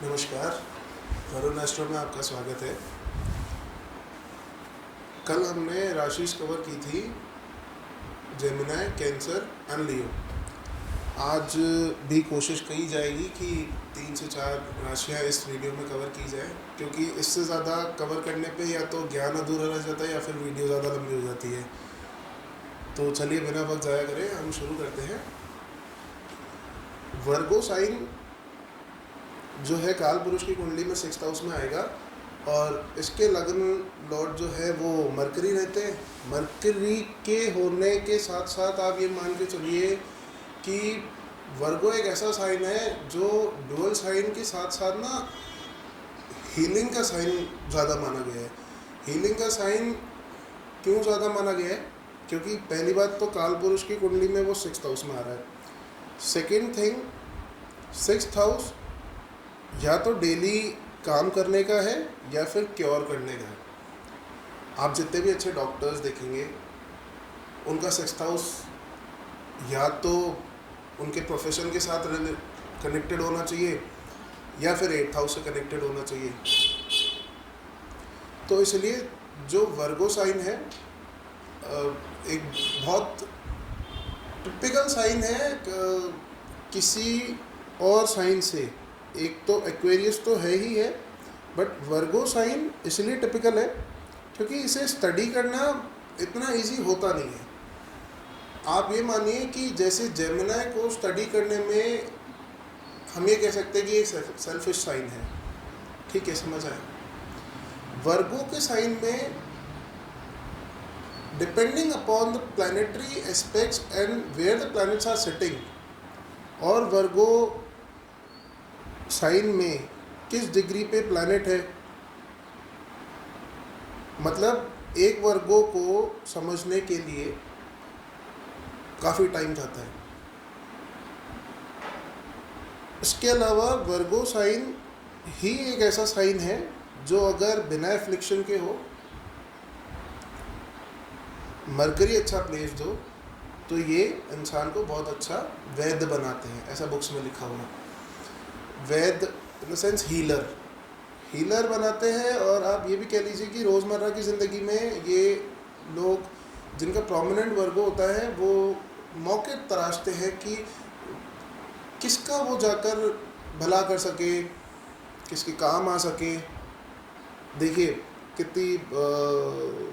नमस्कार, वरुण एस्ट्रो में आपका स्वागत है। कल हमने राशिस कवर की थी जेमिनी, कैंसर एंड लियो। आज भी कोशिश की जाएगी कि 3 से 4 राशियां इस वीडियो में कवर की जाए, क्योंकि इससे ज़्यादा कवर करने पे या तो ज्ञान अधूरा रह जाता है या फिर वीडियो ज़्यादा लंबी हो जाती है। तो चलिए बिना वक्त ज़ाया करें हम शुरू करते हैं। वर्गो साइन जो है काल पुरुष की कुंडली में 6th हाउस में आएगा और इसके लग्न लॉर्ड जो है वो मरकरी रहते हैं। मरकरी के होने के साथ साथ आप ये मान के चलिए कि वर्गो एक ऐसा साइन है जो डुअल साइन के साथ साथ ना हीलिंग का साइन ज़्यादा माना गया है। हीलिंग का साइन क्यों ज़्यादा माना गया है? क्योंकि पहली बात तो काल पुरुष की कुंडली में वो 6th हाउस में आ रहा है। सेकेंड थिंग, 6th हाउस या तो डेली काम करने का है या फिर क्योर करने का है। आप जितने भी अच्छे डॉक्टर्स देखेंगे उनका 6th हाउस या तो उनके प्रोफेशन के साथ कनेक्टेड होना चाहिए या फिर 8th हाउस से कनेक्टेड होना चाहिए। तो इसलिए जो वर्गो साइन है एक बहुत टिपिकल साइन है किसी और साइन से। एक तो एक्वेरियस तो है ही है, बट वर्गो साइन इसलिए टिपिकल है क्योंकि इसे स्टडी करना इतना इजी होता नहीं है। आप ये मानिए कि जैसे जेमिनी को स्टडी करने में हम ये कह सकते हैं कि एक सेल्फिश साइन है, ठीक है, समझ आए। वर्गो के साइन में depending upon the planetary aspects and where the planets are sitting, और वर्गो साइन में किस डिग्री पे प्लैनेट है, मतलब एक वर्गो को समझने के लिए काफ़ी टाइम जाता है। इसके अलावा वर्गो साइन ही एक ऐसा साइन है जो अगर बिना एफ्लिक्शन के हो, मरकरी अच्छा प्लेस्ड हो, तो ये इंसान को बहुत अच्छा वैद्य बनाते हैं। ऐसा बुक्स में लिखा हुआ है। वैद्य इन द सेंस हीलर बनाते हैं। और आप ये भी कह लीजिए कि रोज़मर्रा की ज़िंदगी में ये लोग जिनका प्रोमिनेंट वर्गो होता है वो मौके तराशते हैं कि किसका वो जाकर भला कर सके, किसके काम आ सके। देखिए कितनी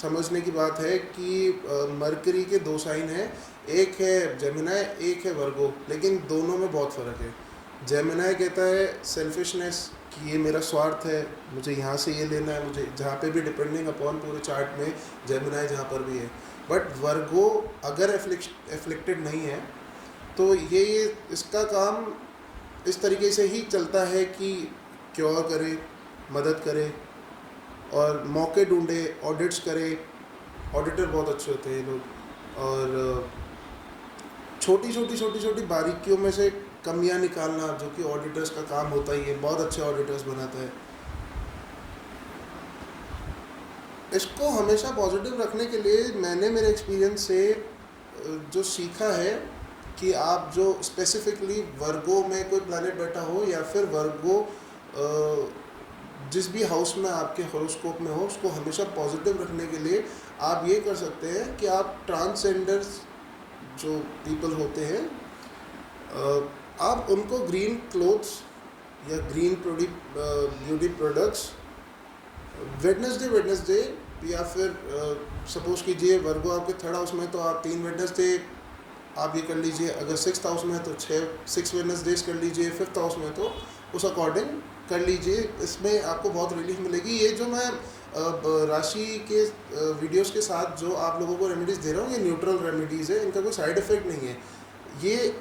समझने की बात है कि मरकरी के 2 साइन हैं, एक है जेमिनी, एक है वर्गो, लेकिन दोनों में बहुत फ़र्क है। जेमिनी कहता है सेल्फिशनेस, कि ये मेरा स्वार्थ है, मुझे यहाँ से ये लेना है, मुझे जहाँ पे भी डिपेंडिंग अपॉन पूरे चार्ट में जेमिनी जहाँ पर भी है। बट वर्गो अगर एफ्लिक्टेड नहीं है तो ये इसका काम इस तरीके से ही चलता है कि क्योर करे, मदद करे और मौके ढूंढे, ऑडिट्स करे। ऑडिटर बहुत अच्छे होते हैं ये लोग, और छोटी छोटी बारीकियों में से कमियां निकालना, जो कि ऑडिटर्स का काम होता ही है, बहुत अच्छे ऑडिटर्स बनाता है। इसको हमेशा पॉजिटिव रखने के लिए मैंने मेरे एक्सपीरियंस से जो सीखा है कि आप जो स्पेसिफिकली वर्गो में कोई प्लैनेट बैठा हो या फिर वर्गो जिस भी हाउस में आपके हॉरोस्कोप में हो, उसको हमेशा पॉजिटिव रखने के लिए आप ये कर सकते हैं कि आप ट्रांसजेंडर्स जो पीपल होते हैं आप उनको ग्रीन क्लोथ्स या ग्रीन ब्यूटी प्रोडक्ट्स वेडनेसडे या फिर सपोज कीजिए वर्गो आपके 3rd हाउस में, तो आप 3 वेडनेसडे आप ये कर लीजिए। अगर 6th हाउस में है तो 6 वेडनेसडेज कर लीजिए। 5th हाउस में तो उस अकॉर्डिंग कर लीजिए। इसमें आपको बहुत रिलीफ मिलेगी। ये जो मैं राशि के वीडियोस के साथ जो आप लोगों को रेमेडीज़ दे रहा हूँ, ये न्यूट्रल रेमेडीज़ है, इनका कोई साइड इफ़ेक्ट नहीं है। ये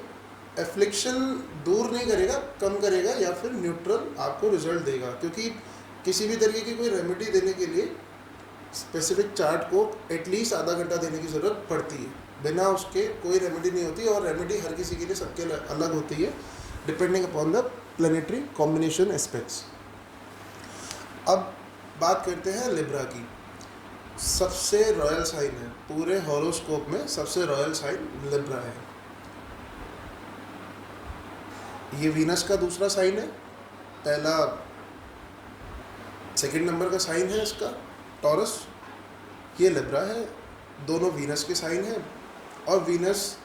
एफ्लिक्शन दूर नहीं करेगा, कम करेगा या फिर न्यूट्रल आपको रिजल्ट देगा। क्योंकि किसी भी तरीके की कोई रेमेडी देने के लिए स्पेसिफिक चार्ट को एटलीस्ट आधा घंटा देने की ज़रूरत पड़ती है। बिना उसके कोई रेमेडी नहीं होती, और रेमेडी हर किसी के लिए सबके अलग होती है depending upon the planetary combination aspects. अब बात करते हैं लिब्रा की। सबसे रॉयल साइन है पूरे हॉरोस्कोप में, सबसे रॉयल साइन लिब्रा है। ये वीनस का दूसरा साइन है पहला सेकंड नंबर का साइन है इसका टॉरस, ये लिब्रा है, दोनों वीनस के साइन हैं। और वीनस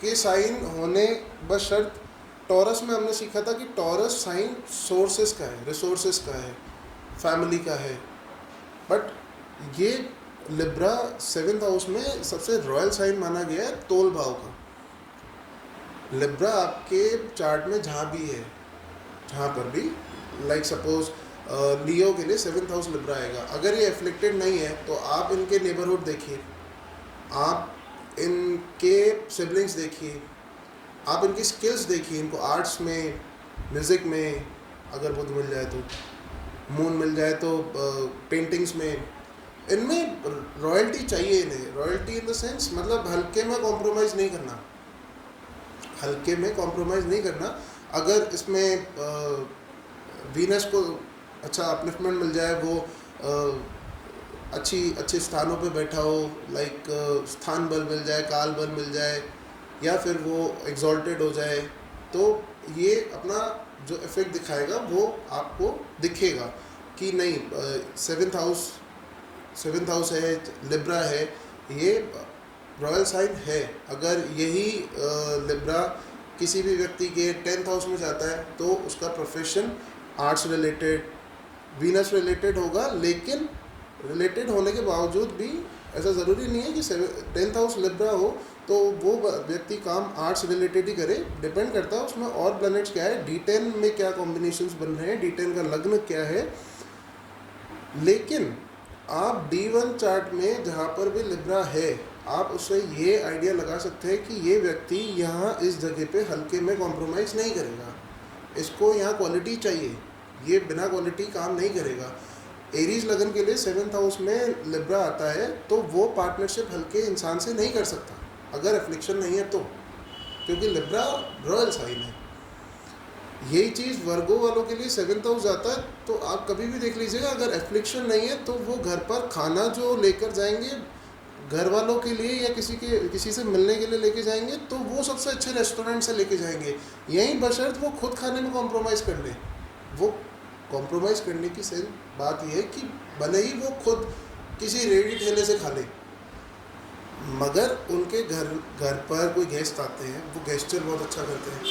के साइन होने बशर्त टॉरस में हमने सीखा था कि टॉरस साइन सोर्सेस का है, रिसोर्सेस का है, फैमिली का है। बट ये लिब्रा 7th हाउस में सबसे रॉयल साइन माना गया है तोल भाव का। लिब्रा आपके चार्ट में जहाँ भी है, जहाँ पर भी, लाइक सपोज लियो के लिए 7th हाउस लिब्रा आएगा। अगर ये एफ्लिक्टेड नहीं है तो आप इनके नेबरहुड देखिए, आप इनके सिबलिंग्स देखिए, आप इनकी स्किल्स देखिए, इनको आर्ट्स में, म्यूज़िक में अगर बुध मिल जाए तो, मून मिल जाए तो पेंटिंग्स में, इनमें रॉयल्टी चाहिए इन्हें। रॉयल्टी इन द सेंस मतलब हल्के में कॉम्प्रोमाइज़ नहीं करना, हल्के में कॉम्प्रोमाइज़ नहीं करना। अगर इसमें वीनस को अच्छा अपलिफ्टमेंट मिल जाए, वो अच्छे स्थानों पे बैठा हो, लाइक स्थान बल मिल जाए, काल बल मिल जाए, या फिर वो एग्जॉल्टेड हो जाए, तो ये अपना जो इफेक्ट दिखाएगा वो आपको दिखेगा कि नहीं 7th हाउस है, लिब्रा है, ये रॉयल साइन है। अगर यही लिब्रा किसी भी व्यक्ति के 10th हाउस में जाता है तो उसका profession arts related, Venus related होगा। लेकिन रिलेटेड होने के बावजूद भी ऐसा ज़रूरी नहीं है कि 10th हाउस लिब्रा हो तो वो व्यक्ति काम आर्ट्स रिलेटेड ही करे। डिपेंड करता है उसमें और प्लैनेट्स क्या है, D10 में क्या कॉम्बिनेशंस बन रहे हैं, D10 का लग्न क्या है। लेकिन आप D1 चार्ट में जहाँ पर भी लिब्रा है, आप उससे ये आइडिया लगा सकते हैं कि ये व्यक्ति यहाँ इस जगह पे हल्के में कॉम्प्रोमाइज़ नहीं करेगा, इसको यहाँ क्वालिटी चाहिए, ये बिना क्वालिटी काम नहीं करेगा। एरीज लगन के लिए 7th हाउस में लिब्रा आता है तो वो पार्टनरशिप हल्के इंसान से नहीं कर सकता अगर एफ्लिक्शन नहीं है तो, क्योंकि लिब्रा रॉयल साइन है। यही चीज़ वर्गो वालों के लिए 7th हाउस आता है तो आप कभी भी देख लीजिएगा, अगर एफ्लिक्शन नहीं है तो वो घर पर खाना जो लेकर जाएंगे घर वालों के लिए या किसी से मिलने के लिए लेके जाएंगे तो वो सबसे अच्छे रेस्टोरेंट से लेके जाएंगे, यहीं बशर्त वो खुद खाने में कॉम्प्रोमाइज़ कर लें। वो कॉम्प्रोमाइज़ करने की सही बात यह है कि भले ही वो खुद किसी रेडी ठेले से खा ले, मगर उनके घर पर कोई गेस्ट आते हैं, वो गेस्चर बहुत अच्छा करते हैं,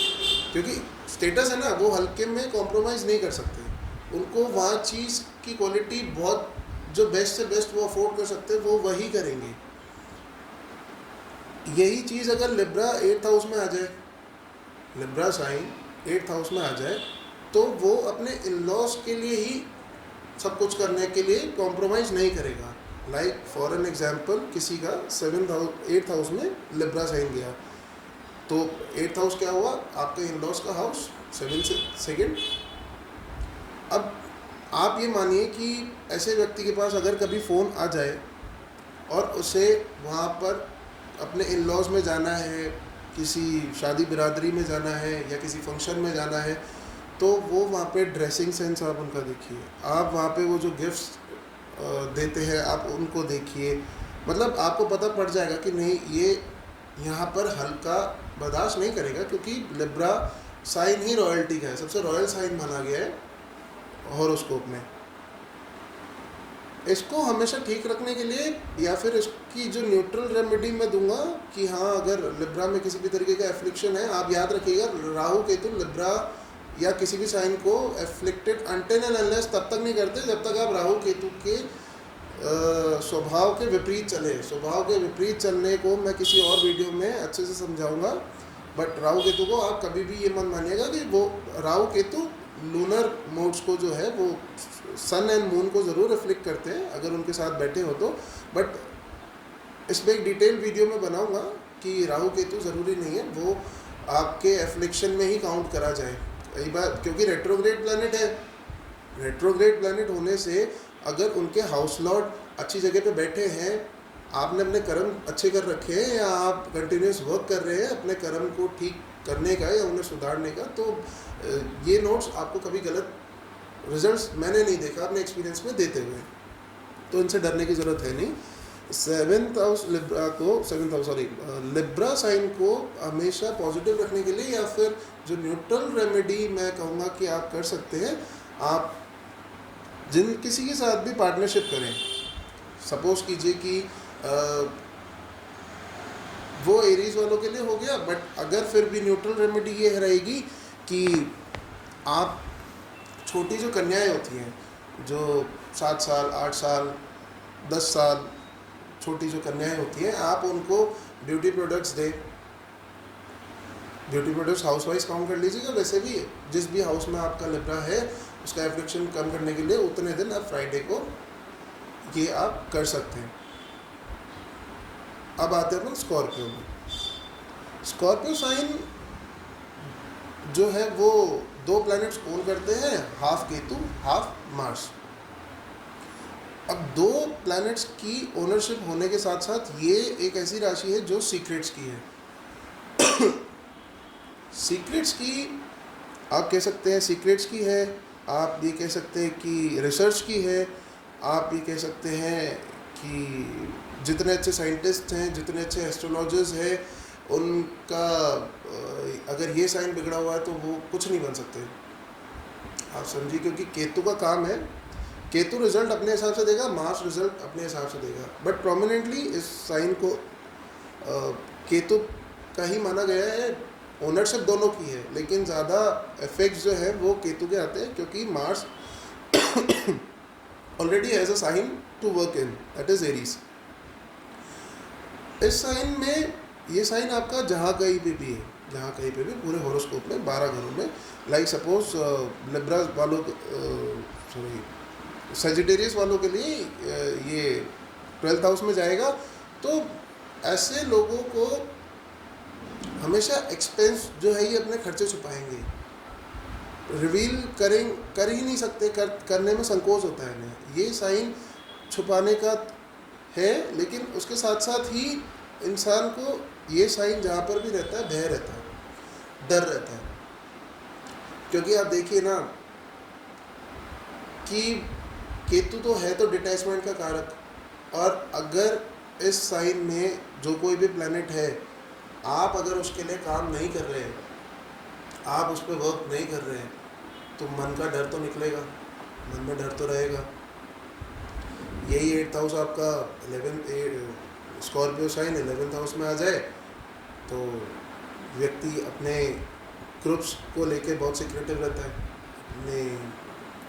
क्योंकि स्टेटस है ना, वो हल्के में कॉम्प्रोमाइज़ नहीं कर सकते। उनको वहाँ चीज़ की क्वालिटी बहुत जो बेस्ट से बेस्ट वो अफोर्ड कर सकते हैं वो वही करेंगे। यही चीज़ अगर लिब्रा 8th हाउस में आ जाए, लिब्रा साइन 8th हाउस में आ जाए तो वो अपने इन-लॉज के लिए ही सब कुछ करने के लिए कॉम्प्रोमाइज़ नहीं करेगा। लाइक फॉर एन एग्जांपल, किसी का 8th हाउस में लिब्रा साइन गया तो 8th हाउस क्या हुआ, आपके इन-लॉज का हाउस, 7th। अब आप ये मानिए कि ऐसे व्यक्ति के पास अगर कभी फ़ोन आ जाए और उसे वहाँ पर अपने इन-लॉज में जाना है, किसी शादी बिरादरी में जाना है या किसी फंक्शन में जाना है, तो वो वहाँ पे ड्रेसिंग सेंस आप उनका देखिए, आप वहाँ पे वो जो गिफ्ट्स देते हैं आप उनको देखिए, मतलब आपको पता पड़ जाएगा कि नहीं ये यहाँ पर हल्का बर्दाश्त नहीं करेगा, क्योंकि लिब्रा साइन ही रॉयल्टी का है, सबसे रॉयल साइन माना गया है हॉरोस्कोप में। इसको हमेशा ठीक रखने के लिए या फिर इसकी जो न्यूट्रल रेमेडी मैं दूंगा कि हाँ, अगर लिब्रा में किसी भी तरीके का एफ्लिक्शन है, आप याद रखिएगा राहु केतु लिब्रा या किसी भी साइन को एफ्लिक्टेड अनटिल एंड अनलेस तब तक नहीं करते जब तक आप राहु केतु के स्वभाव के विपरीत चले। स्वभाव के विपरीत चलने को मैं किसी और वीडियो में अच्छे से समझाऊंगा, बट राहु केतु को आप कभी भी ये मत मानिएगा कि वो राहु केतु लूनर मोड्स को जो है वो सन एंड मून को ज़रूर रिफ्लेक्ट करते हैं अगर उनके साथ बैठे हो तो। बट इस पर एक डिटेल वीडियो में बनाऊंगा कि राहु केतु ज़रूरी नहीं है वो आपके एफ्लिक्शन में ही काउंट करा जाए। यही बात, क्योंकि रेट्रोग्रेड प्लैनेट है, रेट्रोग्रेड प्लैनेट होने से अगर उनके हाउस लॉर्ड अच्छी जगह पे बैठे हैं, आपने अपने कर्म अच्छे कर रखे हैं या आप कंटिन्यूस वर्क कर रहे हैं अपने कर्म को ठीक करने का या उन्हें सुधारने का, तो ये नोट्स आपको कभी गलत रिजल्ट्स मैंने नहीं देखा अपने एक्सपीरियंस में देते हुए, तो इनसे डरने की ज़रूरत है नहीं। Seventh house sorry Libra sign को हमेशा पॉजिटिव रखने के लिए, या फिर जो न्यूट्रल रेमेडी मैं कहूँगा कि आप कर सकते हैं, आप जिन किसी के साथ भी पार्टनरशिप करें, सपोज कीजिए कि वो एरीज वालों के लिए हो गया, बट अगर फिर भी न्यूट्रल रेमेडी ये रहेगी कि आप छोटी जो कन्याएं होती हैं, जो 7 साल 8 साल 10 साल छोटी जो कन्याएं होती हैं, आप उनको ब्यूटी प्रोडक्ट्स दें। Beauty products house wise count कर लीजिएगा, वैसे भी जिस भी हाउस में आपका लिब्रा है उसका एफ्लिक्शन कम करने के लिए उतने दिन आप फ्राइडे को ये आप कर सकते हैं। अब आते हैं अपन स्कॉर्पियो में। स्कॉर्पियो साइन जो है वो 2 प्लैनेट्स ओन करते हैं, हाफ केतु हाफ मार्स। अब 2 प्लैनेट्स की ओनरशिप होने के साथ साथ ये एक ऐसी राशि है जो सीक्रेट्स की है। सीक्रेट्स की आप कह सकते हैं, सीक्रेट्स की है, आप ये कह सकते हैं कि रिसर्च की है, आप ये कह सकते हैं कि जितने अच्छे साइंटिस्ट हैं, जितने अच्छे एस्ट्रोलॉजर्स हैं, उनका अगर ये साइन बिगड़ा हुआ है तो वो कुछ नहीं बन सकते, आप समझिए। क्योंकि केतु का काम है, केतु रिजल्ट अपने हिसाब से देगा, मार्स रिजल्ट अपने हिसाब से देगा, बट प्रोमिनेंटली इस साइन को केतु का ही माना गया है। ओनरशिप दोनों की है, लेकिन ज़्यादा इफेक्ट्स जो है वो केतु के आते हैं, क्योंकि Mars already has a sign to work in, that is Aries. इस साइन में, ये साइन आपका जहाँ कहीं पे भी है, जहाँ कहीं पे भी पूरे हॉरोस्कोप में 12 घरों में, लाइक सपोज लिब्रा वालों सेजिटेरियस वालों के लिए ये 12th हाउस में जाएगा। तो ऐसे लोगों को हमेशा एक्सपेंस जो है ये अपने खर्चे छुपाएंगे, रिवील कर ही नहीं सकते, करने में संकोच होता है इन्हें। ये साइन छुपाने का है, लेकिन उसके साथ साथ ही इंसान को ये साइन जहाँ पर भी रहता है भय रहता है, डर रहता है। क्योंकि आप देखिए ना कि केतु तो है तो डिटैचमेंट का कारक, और अगर इस साइन में जो कोई भी प्लैनेट है, आप अगर उसके लिए काम नहीं कर रहे हैं, आप उस पर वर्क नहीं कर रहे हैं, तो मन का डर तो निकलेगा, मन में डर तो रहेगा। यही 8th हाउस आपका 11th Scorpio sign 11th house में आ जाए तो व्यक्ति अपने ग्रुप्स को लेके बहुत सीक्रेटिव रहता है, अपने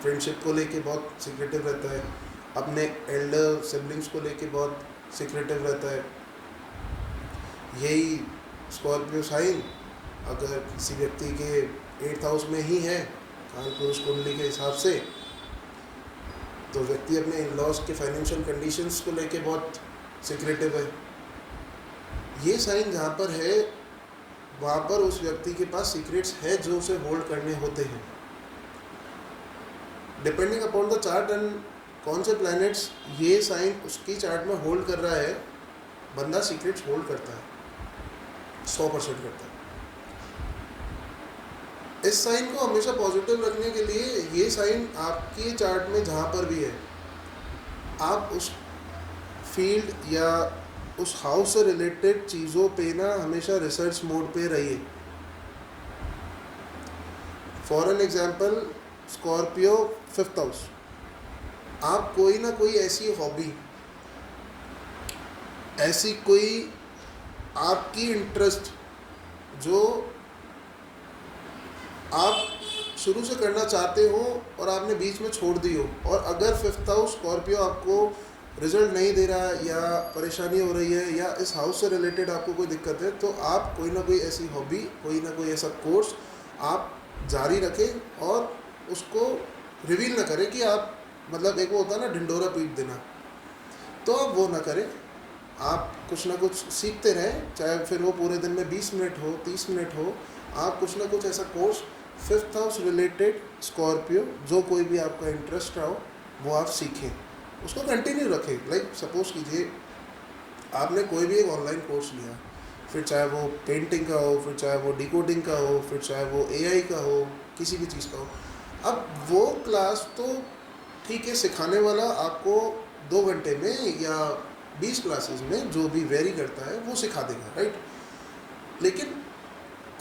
फ्रेंडशिप को लेके बहुत सीक्रेटिव रहता है, अपने एल्डर सिबलिंग्स को लेके बहुत सीक्रेटिव रहता है। यही स्कॉर्पियो साइन अगर किसी व्यक्ति के 8th हाउस में ही है कालपुरुष कुंडली के हिसाब से, तो व्यक्ति अपने इन-लॉज के फाइनेंशियल कंडीशंस को लेके बहुत सीक्रेटिव है। ये साइन जहाँ पर है वहाँ पर उस व्यक्ति के पास सीक्रेट्स है जो उसे होल्ड करने होते हैं। Depending upon the chart and कौन से प्लैनेट्स ये साइन उसकी चार्ट में होल्ड कर रहा है, बंदा सीक्रेट्स होल्ड करता है, 100% करता है। इस साइन को हमेशा पॉजिटिव रखने के लिए ये साइन आपके चार्ट में जहाँ पर भी है, आप उस फील्ड या उस हाउस से रिलेटेड चीज़ों पे ना हमेशा रिसर्च मोड पे रहिए। For an example Scorpio 5th house, आप कोई ना कोई ऐसी हॉबी, ऐसी कोई आपकी इंटरेस्ट जो आप शुरू से करना चाहते हो और आपने बीच में छोड़ दी हो, और अगर 5th हाउस स्कॉर्पियो आपको रिजल्ट नहीं दे रहा या परेशानी हो रही है या इस हाउस से रिलेटेड आपको कोई दिक्कत है, तो आप कोई ना कोई ऐसी हॉबी, कोई ना कोई ऐसा कोर्स आप जारी रखें और उसको रिवील ना करें कि आप, मतलब एक वो होता है ना ढिंडोरा पीट देना, तो आप वो ना करें। आप कुछ ना कुछ सीखते रहें, चाहे फिर वो पूरे दिन में 20 मिनट हो, 30 मिनट हो, आप कुछ ना कुछ ऐसा course 5th house related Scorpio जो कोई भी आपका इंटरेस्ट रहा हो वो आप सीखें, उसको कंटिन्यू रखें। लाइक सपोज कीजिए आपने कोई भी एक ऑनलाइन कोर्स लिया, फिर चाहे वो पेंटिंग का हो, फिर चाहे वो डिकोडिंग का हो, फिर चाहे वो AI का हो, किसी भी चीज़ का हो। अब वो क्लास तो ठीक है, सिखाने वाला आपको 2 घंटे में या 20 क्लासेस में जो भी वेरी करता है वो सिखा देगा, राइट। लेकिन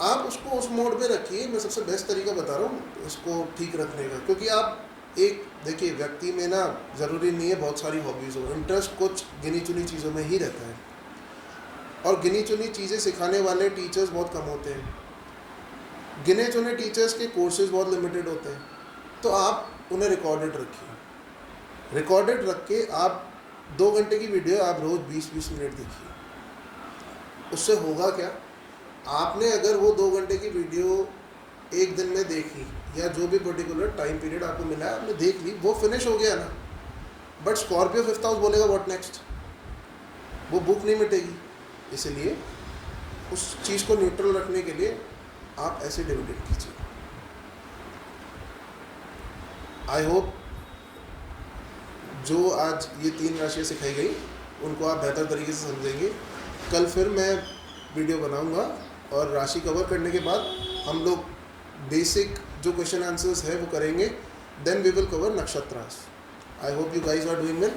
आप उसको उस मोड पे रखिए। मैं सबसे बेस्ट तरीका बता रहा हूँ इसको ठीक रखने का, क्योंकि आप एक देखिए व्यक्ति में ना ज़रूरी नहीं है बहुत सारी हॉबीज़ हो, इंटरेस्ट कुछ गिनी चुनी चीज़ों में ही रहता है, और गिनी चुनी चीज़ें सिखाने वाले टीचर्स बहुत कम होते हैं। गिने चुने टीचर्स के कोर्सेज बहुत लिमिटेड होते हैं, तो आप उन्हें रिकॉर्डेड रखिए। रिकॉर्डेड रख के आप 2 घंटे की वीडियो आप रोज़ 20-20 मिनट देखिए। उससे होगा क्या, आपने अगर वो 2 घंटे की वीडियो एक दिन में देखी, या जो भी पर्टिकुलर टाइम पीरियड आपको मिला है आपने देख ली, वो फिनिश हो गया ना। बट स्कॉर्पियो 5th हाउस बोलेगा व्हाट नेक्स्ट, वो बुक नहीं मिटेगी। इसलिए उस चीज़ को न्यूट्रल रखने के लिए आप ऐसे डिविडेंड कीजिए। आई होप जो आज ये 3 राशियाँ सिखाई गई उनको आप बेहतर तरीके से समझेंगे। कल फिर मैं वीडियो बनाऊंगा, और राशि कवर करने के बाद हम लोग बेसिक जो क्वेश्चन आंसर्स है वो करेंगे, then we will cover nakshatras. I hope you guys are doing well.